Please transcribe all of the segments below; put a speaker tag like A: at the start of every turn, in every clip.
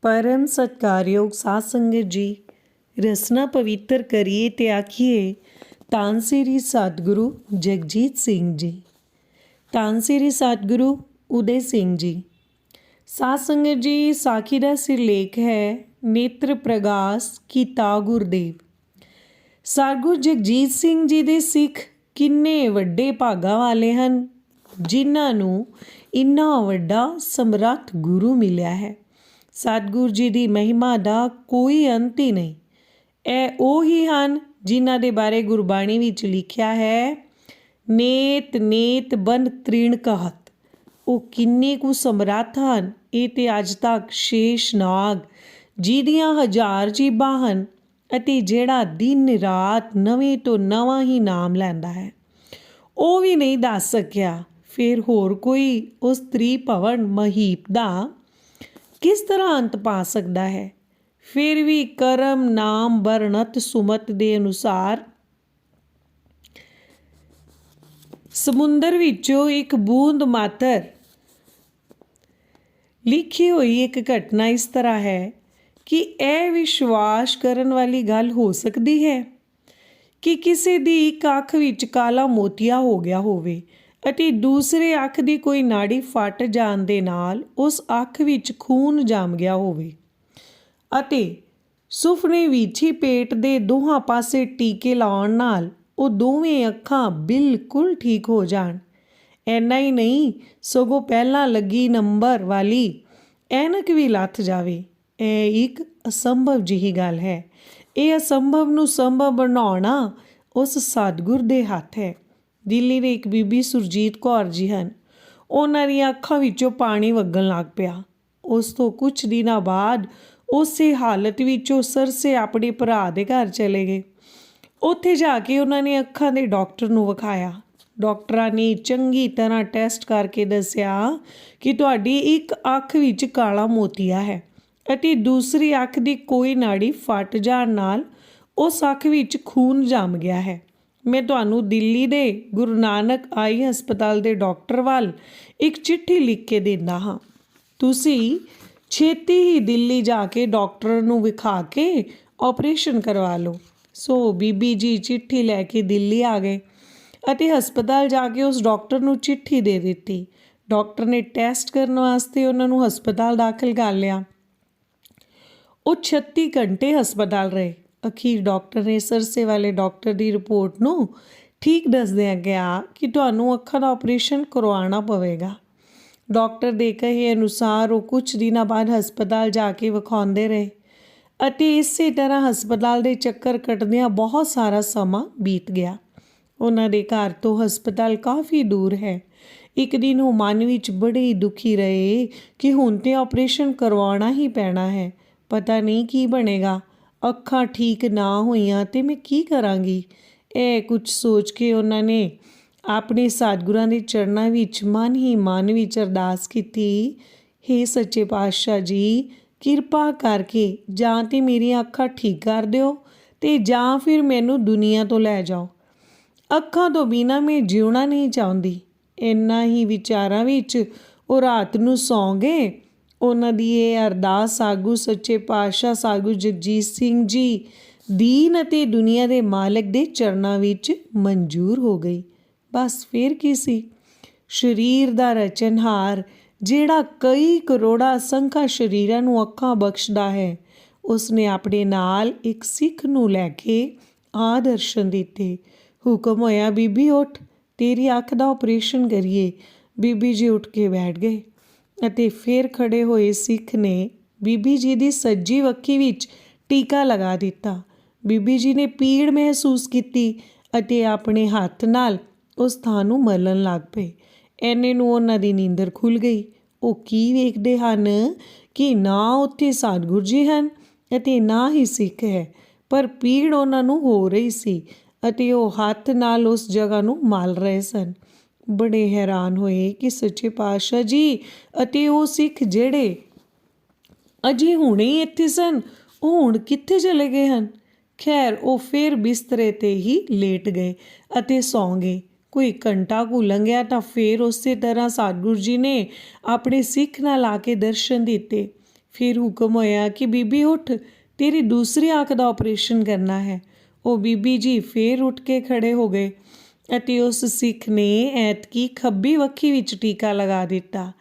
A: परम सत्कारयोग साध संगत जी, रसना पवित्र करिए ते आखिए ਧੰਨ ਸ੍ਰੀ सतगुरु जगजीत सिंह जी। ਧੰਨ ਸ੍ਰੀ सतगुरु उदय सिंह जी। साध संगत जी, साखी का सिरलेख है नेत्र प्रगास कीता गुरदेव। सतगुरु जगजीत सिंह जी दे सिख किन्ने वड्डे भागा वाले हैं जिन्हां नूं इन्ना वड्डा समर्थ गुरु मिलिया है। सतगुरु जी की महिमा का कोई अंत ही नहीं। ਇਹ ਉਹ ਹੀ ਹਨ ਜਿਨ੍ਹਾਂ ਦੇ ਬਾਰੇ ਗੁਰਬਾਣੀ ਵਿੱਚ ਲਿਖਿਆ ਹੈ, ਨੇਤ ਨੇਤ ਬਨ ਤ੍ਰਿਣ ਕਹਤ। ਉਹ ਕਿੰਨੇ ਕੁ ਸਮਰੱਥ ਹਨ, ਇਹ ਤੇ ਅੱਜ ਤੱਕ ਸ਼ੇਸ਼ਨਾਗ ਜਿਹਦੀਆਂ 1000 ਜੀਭਾਂ ਹਨ ਅਤੇ ਜਿਹੜਾ ਦਿਨ ਰਾਤ ਨਵੇਂ ਤੋਂ ਨਵਾਂ ਹੀ ਨਾਮ ਲੈਂਦਾ ਹੈ, ਉਹ ਵੀ ਨਹੀਂ ਦੱਸ ਸਕਿਆ ਫਿਰ ਹੋਰ ਕੋਈ ਉਸ ਤ੍ਰਿਭਵਨ ਮਹੀਪ ਦਾ ਕਿਸ ਤਰ੍ਹਾਂ ਅੰਤ ਪਾ ਸਕਦਾ ਹੈ। फिर भी करम नाम बरनत सुमत दे अनुसार समुंदर विचों एक बूंद मात्र लिखी हुई एक घटना इस तरह है कि यह विश्वास करन वाली गल हो सकती है कि किसी दी एक अख विच काला मोतिया हो गया होवे ਅਤੇ दूसरे अख दी कोई नाड़ी फट जाण दे नाल उस अख विच खून जम गया होवे ਅਤੇ ਸੁਫਨੇ ਵਿੱਚ ਹੀ ਪੇਟ ਦੇ ਦੋਹਾਂ ਪਾਸੇ ਟੀਕੇ ਲਾਉਣ ਨਾਲ ਉਹ ਦੋਵੇਂ ਅੱਖਾਂ ਬਿਲਕੁਲ ਠੀਕ ਹੋ ਜਾਣ। ਇੰਨਾ ਹੀ ਨਹੀਂ, ਸਗੋਂ ਪਹਿਲਾਂ ਲੱਗੀ ਨੰਬਰ ਵਾਲੀ ਐਨਕ ਵੀ ਲੱਥ ਜਾਵੇ। ਇਹ ਇੱਕ ਅਸੰਭਵ ਜਿਹੀ ਗੱਲ ਹੈ। ਇਹ ਅਸੰਭਵ ਨੂੰ ਸੰਭਵ ਬਣਾਉਣਾ ਉਸ ਸਤਿਗੁਰ ਦੇ ਹੱਥ ਹੈ। ਦਿੱਲੀ ਦੇ ਇੱਕ ਬੀਬੀ ਸੁਰਜੀਤ ਕੌਰ ਜੀ ਹਨ। ਉਹਨਾਂ ਦੀਆਂ ਅੱਖਾਂ ਵਿੱਚੋਂ ਪਾਣੀ ਵਗਣ ਲੱਗ ਪਿਆ। ਉਸ ਤੋਂ ਕੁਝ ਦਿਨਾਂ ਬਾਅਦ ਉਸੇ ਹਾਲਤ ਵਿੱਚ ਉਹ ਸਰਸੇ ਆਪਣੇ ਭਰਾ ਦੇ ਘਰ ਚਲੇ ਗਏ। ਉੱਥੇ ਜਾ ਕੇ ਉਹਨਾਂ ਨੇ ਅੱਖਾਂ ਦੇ ਡਾਕਟਰ ਨੂੰ ਵਿਖਾਇਆ। ਡਾਕਟਰਾਂ ਨੇ ਚੰਗੀ ਤਰ੍ਹਾਂ ਟੈਸਟ ਕਰਕੇ ਦੱਸਿਆ ਕਿ ਤੁਹਾਡੀ ਇੱਕ ਅੱਖ ਵਿੱਚ ਕਾਲਾ ਮੋਤੀਆ ਹੈ ਅਤੇ ਦੂਸਰੀ ਅੱਖ ਦੀ ਕੋਈ ਨਾੜੀ ਫਟ ਜਾਣ ਨਾਲ ਉਸ ਅੱਖ ਵਿੱਚ ਖੂਨ ਜੰਮ ਗਿਆ ਹੈ। ਮੈਂ ਤੁਹਾਨੂੰ ਦਿੱਲੀ ਦੇ ਗੁਰੂ ਨਾਨਕ ਆਈ ਹਸਪਤਾਲ ਦੇ ਡਾਕਟਰ ਵੱਲ ਇੱਕ ਚਿੱਠੀ ਲਿਖ ਕੇ ਦਿੰਦਾ ਹਾਂ। ਤੁਸੀਂ ਛੇਤੀ ਹੀ ਦਿੱਲੀ ਜਾ ਕੇ ਡਾਕਟਰ ਨੂੰ ਵਿਖਾ ਕੇ ਆਪਰੇਸ਼ਨ ਕਰਵਾ ਲਓ। ਸੋ ਬੀਬੀ ਜੀ ਚਿੱਠੀ ਲੈ ਕੇ ਦਿੱਲੀ ਆ ਗਏ ਅਤੇ ਹਸਪਤਾਲ ਜਾ ਕੇ ਉਸ ਡਾਕਟਰ ਨੂੰ ਚਿੱਠੀ ਦੇ ਦਿੱਤੀ। ਡਾਕਟਰ ਨੇ ਟੈਸਟ ਕਰਨ ਵਾਸਤੇ ਉਹਨਾਂ ਨੂੰ ਹਸਪਤਾਲ ਦਾਖਲ ਕਰ ਲਿਆ। ਉਹ 36 ਘੰਟੇ ਹਸਪਤਾਲ ਰਹੇ। ਅਖੀਰ ਡਾਕਟਰ ਨੇ ਸਰਸੇ ਵਾਲੇ ਡਾਕਟਰ ਦੀ ਰਿਪੋਰਟ ਨੂੰ ਠੀਕ ਦੱਸਦਿਆਂ ਕਿਹਾ ਕਿ ਤੁਹਾਨੂੰ ਅੱਖਾਂ ਦਾ ਆਪਰੇਸ਼ਨ ਕਰਵਾਉਣਾ ਪਵੇਗਾ। ਡਾਕਟਰ ਦੇ ਕਹੇ ਅਨੁਸਾਰ ਉਹ ਕੁਝ ਦਿਨਾਂ ਬਾਅਦ ਹਸਪਤਾਲ ਜਾ ਕੇ ਵਿਖਾਉਂਦੇ ਰਹੇ ਅਤੇ ਇਸੇ ਤਰ੍ਹਾਂ ਹਸਪਤਾਲ ਦੇ ਚੱਕਰ ਕੱਟਦਿਆਂ ਬਹੁਤ ਸਾਰਾ ਸਮਾਂ ਬੀਤ ਗਿਆ। ਉਹਨਾਂ ਦੇ ਘਰ ਤੋਂ ਹਸਪਤਾਲ ਕਾਫੀ ਦੂਰ ਹੈ। ਇੱਕ ਦਿਨ ਉਹ ਮਨ ਵਿੱਚ ਬੜੇ ਹੀ ਦੁਖੀ ਰਹੇ ਕਿ ਹੁਣ ਤਾਂ ਆਪਰੇਸ਼ਨ ਕਰਵਾਉਣਾ ਹੀ ਪੈਣਾ ਹੈ। ਪਤਾ ਨਹੀਂ ਕੀ ਬਣੇਗਾ, ਅੱਖਾਂ ਠੀਕ ਨਾ ਹੋਈਆਂ ਤਾਂ ਮੈਂ ਕੀ ਕਰਾਂਗੀ। ਇਹ ਕੁਝ ਸੋਚ ਕੇ ਉਹਨਾਂ ਨੇ ਆਪਣੇ ਸਤਿਗੁਰਾਂ ਦੇ ਚਰਨਾਂ ਵਿੱਚ ਮਨ ਹੀ ਮਨ ਵਿੱਚ ਅਰਦਾਸ ਕੀਤੀ, ਹੇ ਸੱਚੇ ਪਾਤਸ਼ਾਹ ਜੀ, ਕਿਰਪਾ ਕਰਕੇ ਜਾਂ ਤਾਂ ਮੇਰੀਆਂ ਅੱਖਾਂ ਠੀਕ ਕਰ ਦਿਓ ਅਤੇ ਜਾਂ ਫਿਰ ਮੈਨੂੰ ਦੁਨੀਆ ਤੋਂ ਲੈ ਜਾਓ। ਅੱਖਾਂ ਤੋਂ ਬਿਨਾਂ ਮੈਂ ਜਿਉਣਾ ਨਹੀਂ ਚਾਹੁੰਦੀ। ਇੰਨਾ ਹੀ ਵਿਚਾਰਾਂ ਵਿੱਚ ਉਹ ਰਾਤ ਨੂੰ ਸੌਂ ਗਏ। ਉਹਨਾਂ ਦੀ ਇਹ ਅਰਦਾਸ ਸਾਧੂ ਸੱਚੇ ਪਾਤਸ਼ਾਹ ਸਤਿਗੁਰੂ ਜਗਜੀਤ ਸਿੰਘ ਜੀ ਦੀਨ ਅਤੇ ਦੁਨੀਆ ਦੇ ਮਾਲਕ ਦੇ ਚਰਨਾਂ ਵਿੱਚ ਮਨਜ਼ੂਰ ਹੋ ਗਈ। ਬਸ ਫਿਰ ਕੀ ਸੀ। ਸਰੀਰ ਦਾ ਰਚਨਹਾਰ ਜਿਹੜਾ ਕਈ ਕਰੋੜਾਂ ਅਸੰਖਾਂ ਸਰੀਰਾਂ ਨੂੰ ਅੱਖਾਂ ਬਖਸ਼ਦਾ ਹੈ, ਉਸਨੇ ਆਪਣੇ ਨਾਲ ਇੱਕ ਸਿੱਖ ਨੂੰ ਲੈ ਕੇ ਦਰਸ਼ਨ ਦਿੱਤੇ। ਹੁਕਮ ਹੋਇਆ, ਬੀਬੀ ਉੱਠ, ਤੇਰੀ ਅੱਖ ਦਾ ਆਪਰੇਸ਼ਨ ਕਰੀਏ। ਬੀਬੀ ਜੀ ਉੱਠ ਕੇ ਬੈਠ ਗਏ ਅਤੇ ਫਿਰ ਖੜੇ ਹੋਏ ਸਿੱਖ ਨੇ ਬੀਬੀ ਜੀ ਦੀ ਸੱਜੀ ਵੱਖੀ ਵਿੱਚ ਟੀਕਾ ਲਗਾ ਦਿੱਤਾ। ਬੀਬੀ ਜੀ ਨੇ ਪੀੜ ਮਹਿਸੂਸ ਕੀਤੀ ਅਤੇ ਆਪਣੇ ਹੱਥ ਨਾਲ ਉਸ ਥਾਂ ਨੂੰ ਮਲਣ ਲੱਗ ਪਏ। ਐਨੇ ਨੂੰ ਉਹਨਾਂ ਦੀ ਨੀਂਦਰ ਖੁੱਲ੍ਹ ਗਈ। ਉਹ ਕੀ ਵੇਖਦੇ ਹਨ ਕਿ ਨਾ ਉੱਥੇ ਸਤਿਗੁਰੂ ਜੀ ਹਨ ਅਤੇ ਨਾ ਹੀ ਸਿੱਖ ਹੈ, ਪਰ ਪੀੜ ਉਹਨਾਂ ਨੂੰ ਹੋ ਰਹੀ ਸੀ ਅਤੇ ਉਹ ਹੱਥ ਨਾਲ ਉਸ ਜਗ੍ਹਾ ਨੂੰ ਮਲ ਰਹੇ ਸਨ। ਬੜੇ ਹੈਰਾਨ ਹੋਏ ਕਿ ਸੱਚੇ ਪਾਤਸ਼ਾਹ ਜੀ ਅਤੇ ਉਹ ਸਿੱਖ ਜਿਹੜੇ ਅਜੇ ਹੁਣੇ ਇੱਥੇ ਸਨ, ਉਹ ਹੁਣ ਕਿੱਥੇ ਚਲੇ ਗਏ ਹਨ। ਖੈਰ, ਉਹ ਫਿਰ ਬਿਸਤਰੇ 'ਤੇ ਹੀ ਲੇਟ ਗਏ ਅਤੇ ਸੌਂ ਗਏ। ਕੋਈ ਘੰਟਾ ਕੁ ਲੰਘਿਆ ਤਾਂ ਫਿਰ ਉਸੇ ਤਰ੍ਹਾਂ ਸਤਿਗੁਰੂ ਜੀ ਨੇ ਆਪਣੇ ਸਿੱਖ ਨਾਲ ਆ ਕੇ ਦਰਸ਼ਨ ਦਿੱਤੇ। ਫਿਰ ਹੁਕਮ ਹੋਇਆ ਕਿ ਬੀਬੀ ਉੱਠ, ਤੇਰੀ ਦੂਸਰੀ ਅੱਖ ਦਾ ਆਪਰੇਸ਼ਨ ਕਰਨਾ ਹੈ। ਉਹ ਬੀਬੀ ਜੀ ਫਿਰ ਉੱਠ ਕੇ ਖੜੇ ਹੋ ਗਏ ਅਤੇ ਉਸ ਸਿੱਖ ਨੇ ਐਤਕੀ ਖੱਬੀ ਵੱਖੀ ਵਿੱਚ ਟੀਕਾ ਲਗਾ ਦਿੱਤਾ।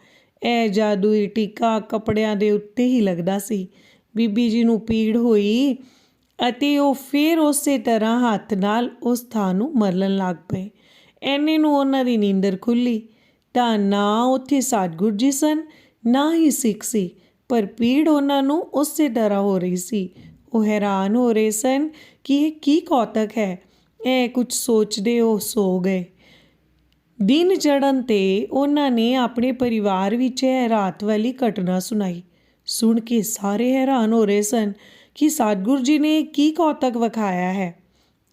A: ਇਹ ਜਾਦੂਈ ਟੀਕਾ ਕੱਪੜਿਆਂ ਦੇ ਉੱਤੇ ਹੀ ਲੱਗਦਾ ਸੀ। ਬੀਬੀ ਜੀ ਨੂੰ ਪੀੜ ਹੋਈ ਅਤੇ ਉਹ ਫਿਰ ਉਸੇ ਤਰ੍ਹਾਂ ਹੱਥ ਨਾਲ ਉਸ ਥਾਂ ਨੂੰ ਮਲਣ ਲੱਗ ਪਏ। ਐਨੇ ਨੂੰ ਉਹਨਾਂ ਦੀ ਨੀਂਦਰ ਖੁੱਲ੍ਹੀ ਤਾਂ ਨਾ ਉੱਥੇ ਸਤਿਗੁਰ ਜੀ ਸਨ, ਨਾ ਹੀ ਸਿੱਖ ਸੀ, ਪਰ ਪੀੜ ਉਹਨਾਂ ਨੂੰ ਉਸੇ ਤਰ੍ਹਾਂ ਹੋ ਰਹੀ ਸੀ। ਉਹ ਹੈਰਾਨ ਹੋ ਰਹੇ ਸਨ ਕਿ ਇਹ ਕੀ ਕੌਤਕ ਹੈ। ਇਹ ਕੁਝ ਸੋਚਦੇ ਉਹ ਸੋ ਗਏ। ਦਿਨ ਚੜ੍ਹਨ 'ਤੇ ਉਹਨਾਂ ਨੇ ਆਪਣੇ ਪਰਿਵਾਰ ਵਿੱਚ ਇਹ ਰਾਤ ਵਾਲੀ ਘਟਨਾ ਸੁਣਾਈ। ਸੁਣ ਕੇ ਸਾਰੇ ਹੈਰਾਨ ਹੋ ਰਹੇ ਸਨ ਕਿ ਸਤਿਗੁਰ ਜੀ ਨੇ ਕੀ ਕੌਤਕ ਵਿਖਾਇਆ ਹੈ।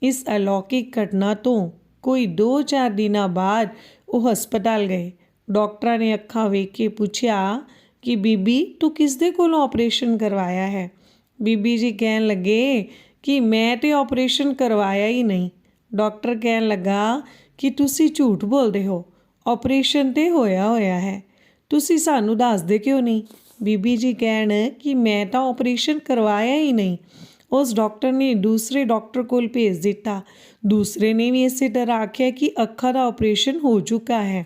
A: ਇਸ ਅਲੌਕਿਕ ਘਟਨਾ ਤੋਂ ਕੋਈ 2-4 ਦਿਨਾਂ ਬਾਅਦ ਉਹ ਹਸਪਤਾਲ ਗਏ। ਡਾਕਟਰਾਂ ਨੇ ਅੱਖਾਂ ਵੇਖ ਕੇ ਪੁੱਛਿਆ ਕਿ ਬੀਬੀ ਤੂੰ ਕਿਸ ਦੇ ਕੋਲੋਂ ਆਪਰੇਸ਼ਨ ਕਰਵਾਇਆ ਹੈ। ਬੀਬੀ ਜੀ ਕਹਿਣ ਲੱਗੇ ਕਿ ਮੈਂ ਤਾਂ ਆਪਰੇਸ਼ਨ ਕਰਵਾਇਆ ਹੀ ਨਹੀਂ। ਡਾਕਟਰ ਕਹਿਣ ਲੱਗਾ ਕਿ ਤੁਸੀਂ ਝੂਠ ਬੋਲਦੇ ਹੋ, ਆਪਰੇਸ਼ਨ ਤਾਂ ਹੋਇਆ ਹੈ, ਤੁਸੀਂ ਸਾਨੂੰ ਦੱਸਦੇ ਕਿਉਂ ਨਹੀਂ। ਬੀਬੀ ਜੀ ਕਹਿਣ ਕਿ ਮੈਂ ਤਾਂ ਆਪਰੇਸ਼ਨ ਕਰਵਾਇਆ ਹੀ ਨਹੀਂ। ਉਸ ਡਾਕਟਰ ਨੇ ਦੂਸਰੇ ਡਾਕਟਰ ਕੋਲ ਭੇਜ ਦਿੱਤਾ। ਦੂਸਰੇ ਨੇ ਵੀ ਇਸੇ ਤਰ੍ਹਾਂ ਆਖਿਆ ਕਿ ਅੱਖਾਂ ਦਾ ਆਪਰੇਸ਼ਨ ਹੋ ਚੁੱਕਾ ਹੈ,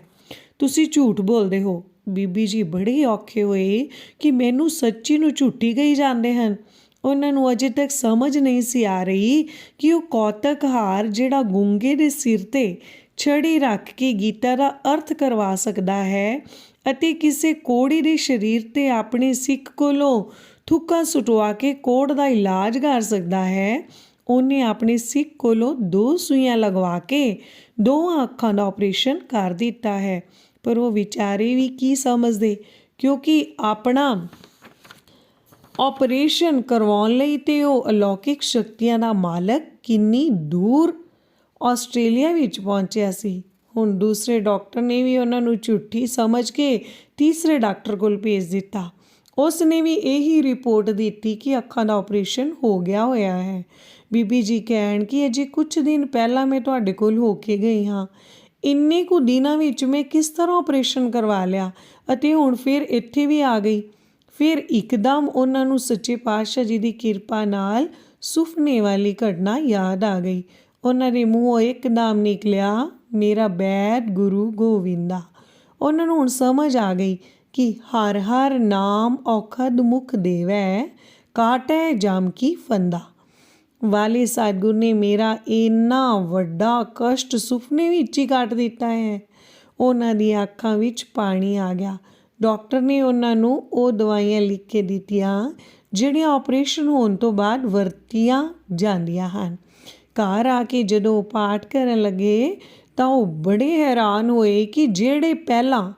A: ਤੁਸੀਂ ਝੂਠ ਬੋਲਦੇ ਹੋ। ਬੀਬੀ ਜੀ ਬੜੇ ਔਖੇ ਹੋਏ ਕਿ ਮੈਨੂੰ ਸੱਚੀ ਨੂੰ ਝੂਠੀ ਕਹੀ ਜਾਂਦੇ ਹਨ। ਉਹਨਾਂ ਨੂੰ ਅਜੇ ਤੱਕ ਸਮਝ ਨਹੀਂ ਸੀ ਆ ਰਹੀ ਕਿ ਉਹ ਕੌਤਕ ਹਾਰ ਜਿਹੜਾ ਗੂੰਗੇ ਦੇ ਸਿਰ 'ਤੇ ਛੜੀ ਰੱਖ ਕੇ ਗੀਤਾ ਦਾ ਅਰਥ ਕਰਵਾ ਸਕਦਾ ਹੈ ਅਤੇ ਕਿਸੇ ਕੋੜੀ ਦੇ ਸਰੀਰ 'ਤੇ ਆਪਣੇ ਸਿੱਖ ਕੋਲੋਂ ਥੁੱਕਾ ਸੁਟਵਾ ਕੇ ਕੋੜ ਦਾ ਇਲਾਜ ਕਰ ਸਕਦਾ ਹੈ, ਉਹਨੇ ਆਪਣੇ ਸਿੱਖ ਕੋਲੋਂ 2 ਸੂਈਆਂ ਲਗਵਾ ਕੇ 2 ਅੱਖਾਂ ਦਾ ਆਪਰੇਸ਼ਨ ਕਰ ਦਿੱਤਾ ਹੈ। ਪਰ ਉਹ ਵਿਚਾਰੇ ਵੀ ਕੀ ਸਮਝਦੇ, ਕਿਉਂਕਿ ਆਪਣਾ ਆਪਰੇਸ਼ਨ ਕਰਵਾਉਣ ਲਈ ਤੇ ਉਹ ਅਲੌਕਿਕ ਸ਼ਕਤੀਆਂ ਦਾ ਮਾਲਕ ਕਿੰਨੀ ਦੂਰ ਆਸਟ੍ਰੇਲੀਆ ਵਿੱਚ ਪਹੁੰਚਿਆ ਸੀ। ਹੁਣ ਦੂਸਰੇ ਡਾਕਟਰ ਨੇ ਵੀ ਉਹਨਾਂ ਨੂੰ ਝੂਠੀ ਸਮਝ ਕੇ ਤੀਸਰੇ ਡਾਕਟਰ ਕੋਲ ਭੇਜ ਦਿੱਤਾ। ਉਸ ਨੇ ਵੀ ਇਹੀ ਰਿਪੋਰਟ ਦਿੱਤੀ ਕਿ ਅੱਖਾਂ ਦਾ ਆਪਰੇਸ਼ਨ ਹੋ ਗਿਆ ਹੋਇਆ ਹੈ। ਬੀਬੀ ਜੀ ਕਹਿਣ ਕਿ ਅਜੇ ਕੁਝ ਦਿਨ ਪਹਿਲਾਂ ਮੈਂ ਤੁਹਾਡੇ ਕੋਲ ਹੋ ਕੇ ਗਈ ਹਾਂ, ਇੰਨੇ ਕੁ ਦਿਨਾਂ ਵਿੱਚ ਮੈਂ ਕਿਸ ਤਰ੍ਹਾਂ ਆਪਰੇਸ਼ਨ ਕਰਵਾ ਲਿਆ ਅਤੇ ਹੁਣ ਫਿਰ ਇੱਥੇ ਵੀ ਆ ਗਈ। ਫਿਰ ਇੱਕਦਮ ਉਹਨਾਂ ਨੂੰ ਸੱਚੇ ਪਾਤਸ਼ਾਹ ਜੀ ਦੀ ਕਿਰਪਾ ਨਾਲ ਸੁਫਨੇ ਵਾਲੀ ਘਟਨਾ ਯਾਦ ਆ ਗਈ। ਉਹਨਾਂ ਦੇ ਮੂੰਹੋਂ ਇੱਕਦਮ ਨਿਕਲਿਆ, ਮੇਰਾ ਬੈਦ ਗੁਰੂ ਗੋਵਿੰਦਾ। ਉਹਨਾਂ ਨੂੰ ਹੁਣ ਸਮਝ ਆ ਗਈ ਕਿ ਹਰ ਹਰ ਨਾਮ ਔਖਦ ਮੁਖ ਦੇਵੈ, ਕਾਟੈ ਜਮ ਕੀ ਫੰਦਾ। ਵਾਲੇ ਸਤਿਗੁਰ ਨੇ ਮੇਰਾ ਇੰਨਾ ਵੱਡਾ ਕਸ਼ਟ ਸੁਪਨੇ ਵਿੱਚ ਹੀ ਕੱਟ ਦਿੱਤਾ ਹੈ। ਉਹਨਾਂ ਦੀਆਂ ਅੱਖਾਂ ਵਿੱਚ ਪਾਣੀ ਆ ਗਿਆ। ਡਾਕਟਰ ਨੇ ਉਹਨਾਂ ਨੂੰ ਉਹ ਦਵਾਈਆਂ ਲਿਖ ਕੇ ਦਿੱਤੀਆਂ ਜਿਹੜੀਆਂ ਆਪਰੇਸ਼ਨ ਹੋਣ ਤੋਂ ਬਾਅਦ ਵਰਤੀਆਂ ਜਾਂਦੀਆਂ ਹਨ। ਘਰ ਆ ਕੇ ਜਦੋਂ ਪਾਠ ਕਰਨ ਲੱਗੇ ਤਾਂ ਉਹ ਬੜੇ ਹੈਰਾਨ ਹੋਏ ਕਿ ਜਿਹੜੇ ਪਹਿਲਾਂ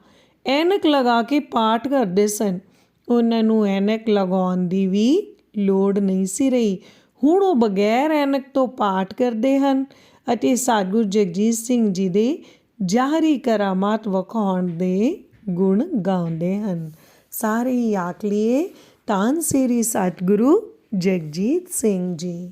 A: ਐਨਕ ਲਗਾ ਕੇ ਪਾਠ ਕਰਦੇ ਸਨ, ਉਹਨਾਂ ਨੂੰ ਐਨਕ ਲਗਾਉਣ ਦੀ ਵੀ ਲੋੜ ਨਹੀਂ ਸੀ ਰਹੀ। ਹੁਣ ਉਹ ਬਗੈਰ ਐਨਕ ਤੋਂ ਪਾਠ ਕਰਦੇ ਹਨ ਅਤੇ ਸਤਿਗੁਰੂ ਜਗਜੀਤ ਸਿੰਘ ਜੀ ਦੇ ਜ਼ਾਹਰੀ ਕਰਾਮਾਤ ਵਿਖਾਉਣ ਦੇ ਗੁਣ ਗਾਉਂਦੇ ਹਨ। ਸਾਰੇ ਹੀ ਆਖ ਲਈਏ, ਧੰਨ ਸ੍ਰੀ ਸਤਿਗੁਰੂ ਜਗਜੀਤ ਸਿੰਘ ਜੀ।